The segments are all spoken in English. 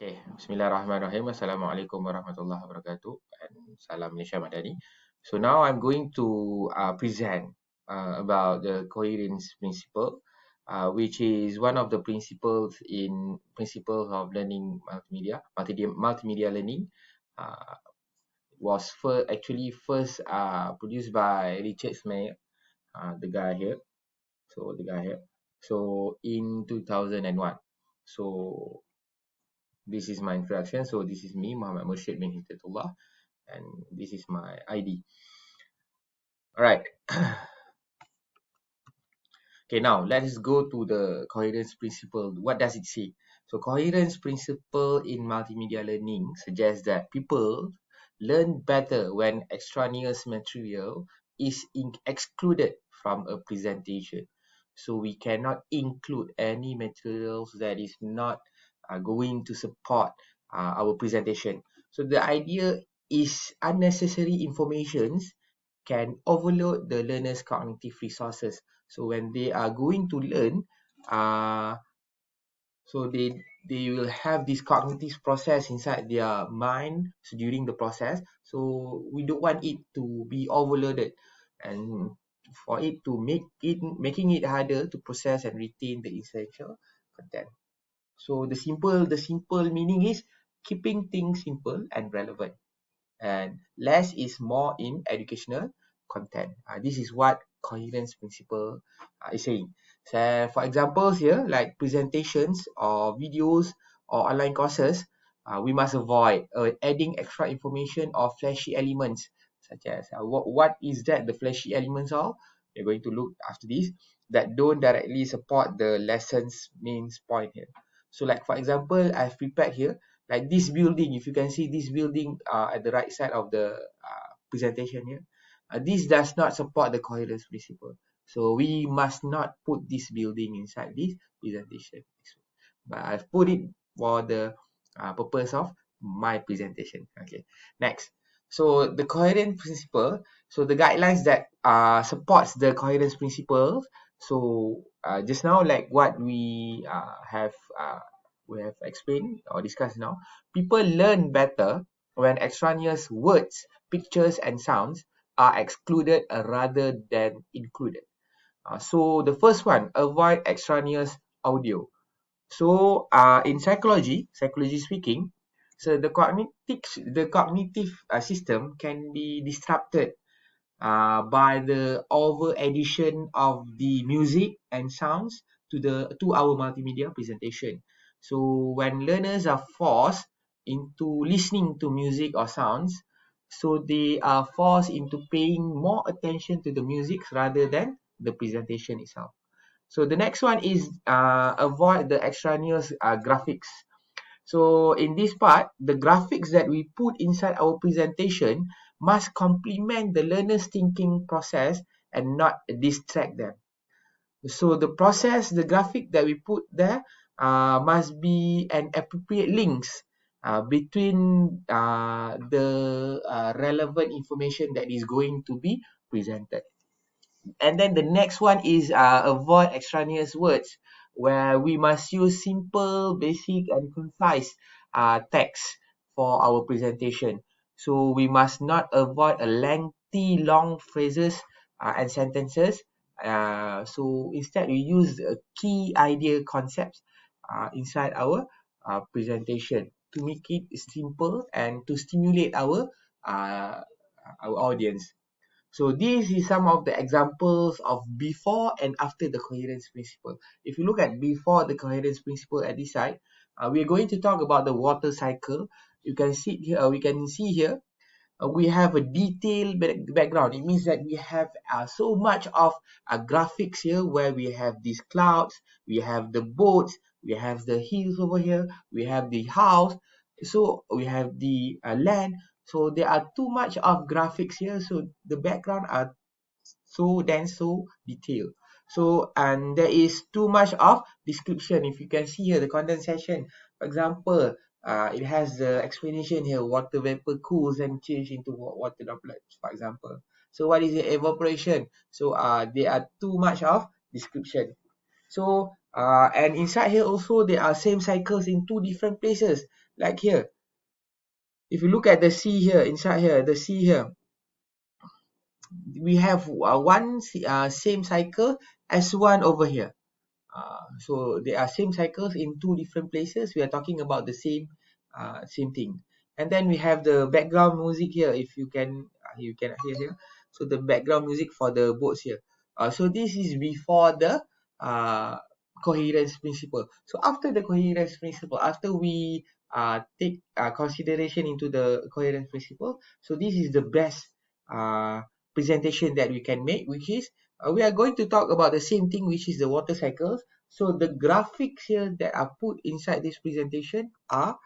Okay, Bismillahirrahmanirrahim. Assalamualaikum warahmatullahi wabarakatuh, and salam Malaysia Madani. So now I'm going to present about the coherence principle, which is one of the principles of learning multimedia learning. Uh, was first produced by Richard Smith, the guy here. So in 2001. So this is my introduction. So this is me, Muhammad Mursyid bin Hidayatullah, and this is my ID. All right. Okay, now let's go to the coherence principle. What does it say? So coherence principle in multimedia learning suggests that people learn better when extraneous material is excluded from a presentation. So we cannot include any materials that is not going to support our presentation. So the idea is unnecessary informations can overload the learner's cognitive resources. So when they are going to learn, uh, so they will have this cognitive process inside their mind during the process. So we don't want it to be overloaded, and for it to making it harder to process and retain the essential content. So the simple meaning is keeping things simple and relevant, and less is more in educational content. This is what coherence principle is saying. So for examples here, like presentations or videos or online courses, we must avoid adding extra information or flashy elements, such as what is that the flashy elements are. We're going to look after this, that don't directly support the lesson's main point here. So like for example, I've prepared here like this building. If you can see this building at the right side of the presentation here, this does not support the coherence principle, so we must not put this building inside this presentation, but I've put it for the purpose of my presentation. Okay, next. So the coherence principle, so the guidelines that supports the coherence principle. So just now, like what we have explained or discussed now, people learn better when extraneous words, pictures, and sounds are excluded rather than included. So the first one, avoid extraneous audio. So in psychology speaking, so the cognitive system can be disrupted by the over addition of the music and sounds to our multimedia presentation. So when learners are forced into listening to music or sounds, so they are forced into paying more attention to the music rather than the presentation itself. So the next one is avoid the extraneous graphics. So in this part, the graphics that we put inside our presentation must complement the learner's thinking process and not distract them. So the graphic that we put there must be an appropriate links between the relevant information that is going to be presented. And then the next one is avoid extraneous words, where we must use simple, basic, and concise text for our presentation. So we must not avoid a lengthy, long phrases and sentences. So instead, we use key idea concepts inside our presentation to make it simple and to stimulate uh, our audience. So this is some of the examples of before and after the coherence principle. If you look at before the coherence principle at this side, we are going to talk about the water cycle. You can see here, we can see here, we have a detailed background. It means that we have so much of graphics here, where we have these clouds, we have the boats, we have the hills over here, we have the house, so we have the land. So there are too much of graphics here, so the background are so dense, so detailed. So and there is too much of description. If you can see here the condensation, for example, it has the explanation here: water vapor cools and change into water droplets, for example. So what is the evaporation? So there are too much of description. So And inside here also there are same cycles in two different places. Like here, if you look at the C here, inside here, the C here, we have one same cycle as one over here. So there are same cycles in two different places. We are talking about the same thing. And then we have the background music here. If you can hear here. So the background music for the boats here. So this is before the uh, coherence principle. So after the coherence principle, after we take consideration into the coherence principle, so this is the best uh, presentation that we can make, which is we are going to talk about the same thing, which is the water cycles. So the graphics here that are put inside this presentation are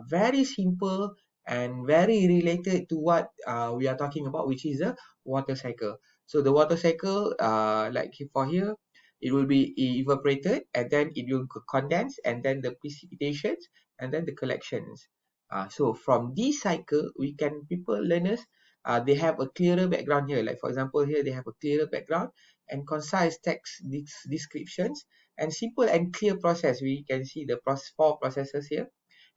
very simple and very related to what we are talking about, which is the water cycle. So the water cycle, like for here, it will be evaporated and then it will condense and then the precipitations and then the collections. So from this cycle, we can people learners they have a clearer background here. Like for example, here they have a clearer background and concise text descriptions and simple and clear process. We can see the four processes here,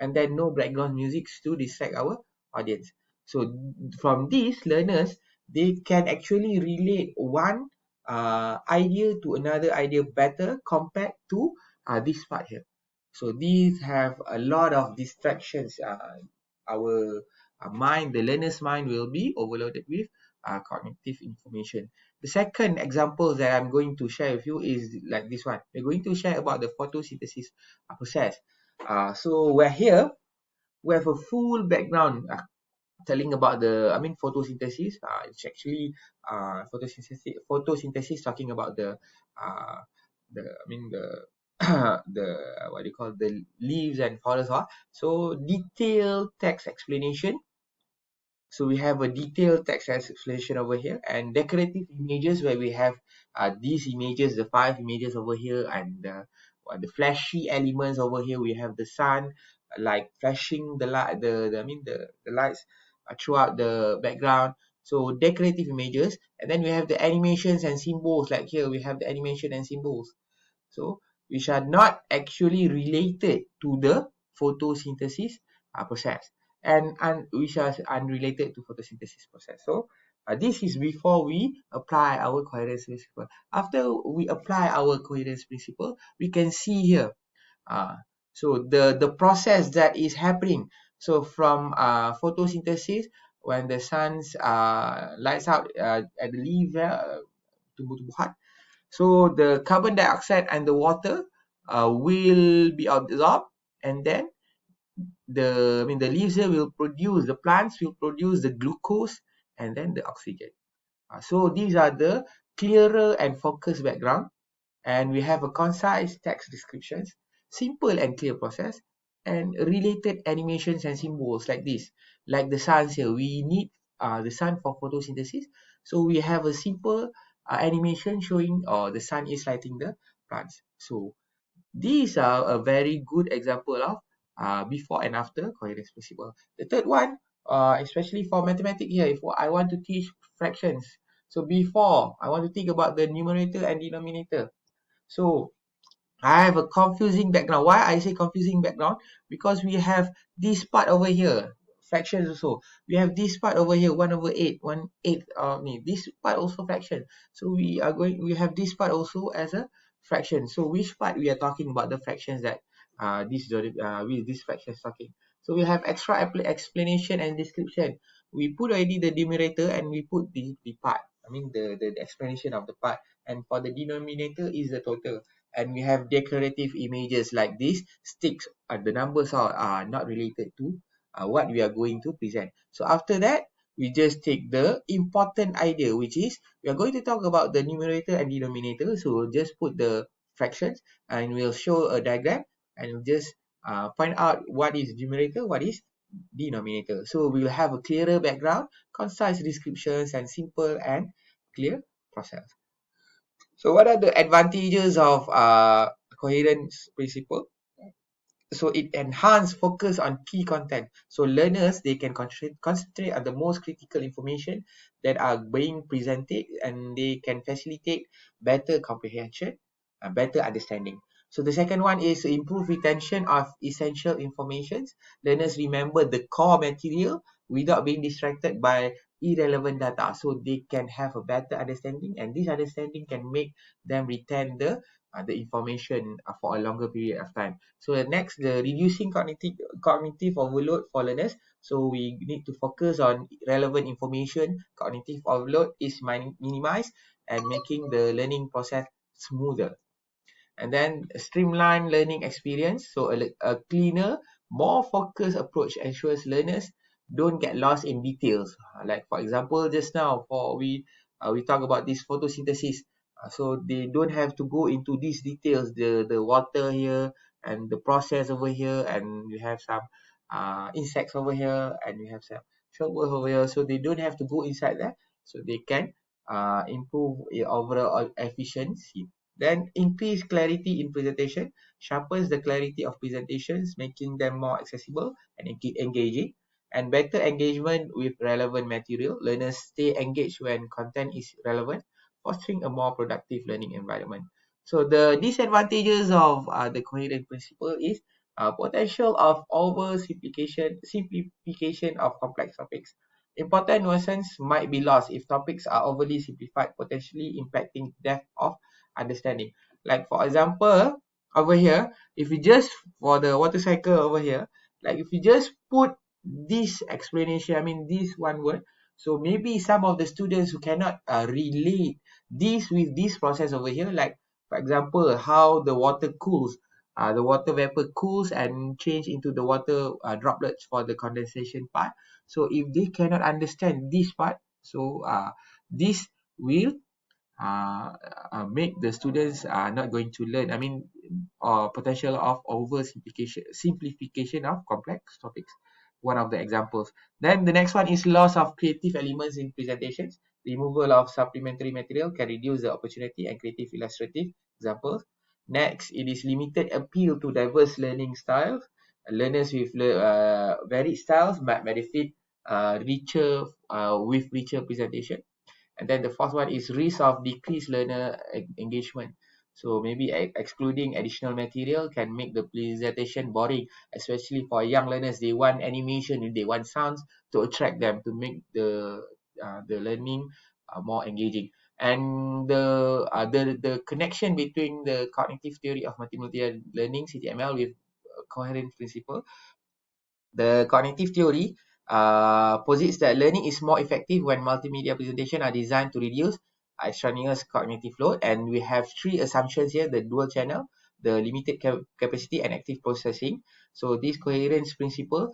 and then no background music to distract our audience. So from these learners, they can actually relate one idea to another idea better compared to this part here. So these have a lot of distractions. Our mind, the learner's mind will be overloaded with cognitive information. The second example that I'm going to share with you is like this one. We're going to share about the photosynthesis process. So we're here, we have a full background telling about the, I mean, photosynthesis. It's actually photosynthesis talking about I mean, the what do you call the leaves and flowers. So detailed text explanation. So we have a detailed text explanation over here and decorative images where we have these images, the 5 images over here, and the flashy elements over here. We have the sun like flashing the light, the lights throughout the background. So decorative images, and then we have the animations and symbols. Like here, we have the animation and symbols. So which are not actually related to the photosynthesis process and which are unrelated to photosynthesis process. So this is before we apply our coherence principle. After we apply our coherence principle, we can see here. Uh, so the process that is happening. So from photosynthesis, when the sun's lights out at the leaf, tumbuh-tumbuhan. So the carbon dioxide and the water will be absorbed, and then the leaves here will produce, the plants will produce the glucose and then the oxygen. So these are the clearer and focused background, and we have a concise text descriptions, simple and clear process, and related animations and symbols like this. Like the suns here, we need the sun for photosynthesis, so we have a simple animation showing the sun is lighting the plants. So these are a very good example of before and after coherence principle. The third one, especially for mathematics here, if I want to teach fractions, so before I want to think about the numerator and denominator. So I have a confusing background. Why I say confusing background? Because we have this part over here, fractions also. We have this part over here, 1 over 8, 1/8 this part also fraction. So we have this part also as a fraction. So which part we are talking about the fractions that with this fraction is talking. So we have extra explanation and description. We put already the numerator and we put the part. I mean the explanation of the part. And for the denominator is the total, and we have decorative images like this sticks. The numbers are not related to what we are going to present. So after that, we just take the important idea, which is we are going to talk about the numerator and denominator. So we'll just put the fractions and we'll show a diagram and we'll just find out what is numerator, what is denominator. So we will have a clearer background, concise descriptions, and simple and clear process. So what are the advantages of coherence principle? So it enhance focus on key content. So learners, they can concentrate on the most critical information that are being presented, and they can facilitate better comprehension and better understanding. So the second one is improve retention of essential informations. Learners remember the core material without being distracted by irrelevant data. So they can have a better understanding, and this understanding can make them retain the information for a longer period of time. So the next, the reducing cognitive overload for learners. So we need to focus on relevant information. Cognitive overload is minimized and making the learning process smoother. And then streamline learning experience. So a cleaner, more focused approach ensures learners don't get lost in details. Like for example, just now for we talk about this photosynthesis. So they don't have to go into these details, the water here and the process over here, and we have some insects over here, and we have some shellworm over here. So they don't have to go inside there. So they can improve overall efficiency. Then increase clarity in presentation, sharpens the clarity of presentations, making them more accessible and engaging, and better engagement with relevant material. Learners stay engaged when content is relevant, fostering a more productive learning environment. So the disadvantages of the coherent principle is potential of simplification of complex topics. Important nuances might be lost if topics are overly simplified, potentially impacting depth of understanding. Like for example, over here, if you just for the water cycle over here, like if you just put this explanation, I mean this one word, so maybe some of the students who cannot relate this with this process over here, like for example, how the water cools, the water vapor cools and change into the water droplets for the condensation part. So if they cannot understand this part, so this will make the students not going to learn. I mean, potential of simplification of complex topics. One of the examples. Then the next one is loss of creative elements in presentations. Removal of supplementary material can reduce the opportunity and creative illustrative examples. Next, it is limited appeal to diverse learning styles. Learners with varied styles might benefit richer with richer presentation. And then the fourth one is risk of decreased learner engagement. So maybe excluding additional material can make the presentation boring, especially for young learners. They want animation and they want sounds to attract them, to make the learning more engaging. And the connection between the cognitive theory of multimedia learning (CTML) with coherent principle. The cognitive theory posits that learning is more effective when multimedia presentations are designed to reduce extraneous cognitive load. And we have three assumptions here: the dual channel, the limited capacity, and active processing. So this coherence principle,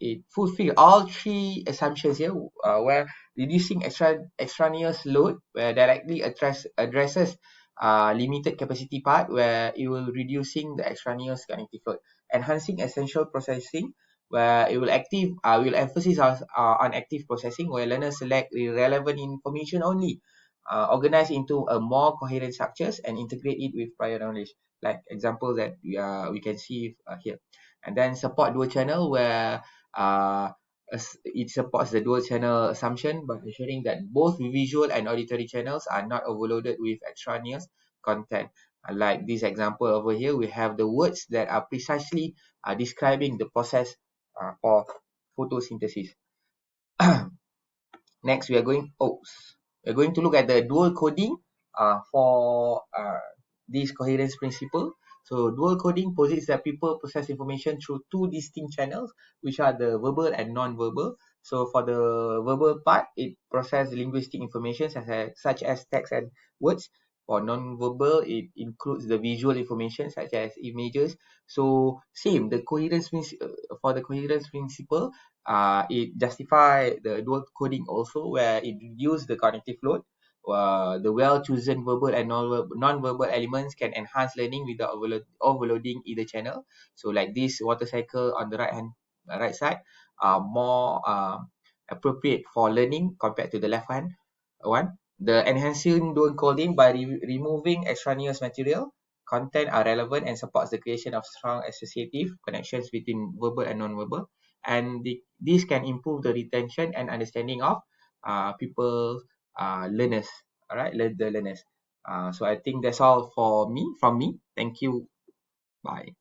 it fulfills all three assumptions here, where reducing extraneous load, where directly addresses limited capacity part, where it will reducing the extraneous cognitive load. Enhancing essential processing, where it will emphasize on active processing, where learners select the relevant information only, organize into a more coherent structures and integrate it with prior knowledge, like example that we can see here. And then support dual channel, where uh, it supports the dual channel assumption by ensuring that both visual and auditory channels are not overloaded with extraneous content. Like this example over here, we have the words that are precisely describing the process for photosynthesis. Next, we're going to look at the dual coding for this coherence principle. So dual coding posits that people process information through two distinct channels, which are the verbal and non-verbal. So for the verbal part, it processes linguistic information such as text and words. For non-verbal, it includes the visual information such as images. So same, for the coherence principle, it justify the dual coding also, where it reduce the cognitive load. The well-chosen verbal and non-verbal elements can enhance learning without overloading either channel. So like this water cycle on the right side are more appropriate for learning compared to the left hand one. The enhancing dual coding by removing extraneous material content are relevant and supports the creation of strong associative connections between verbal and non-verbal, and this can improve the retention and understanding of people learners, all right, the learners. So I think that's all for me from me. Thank you. Bye.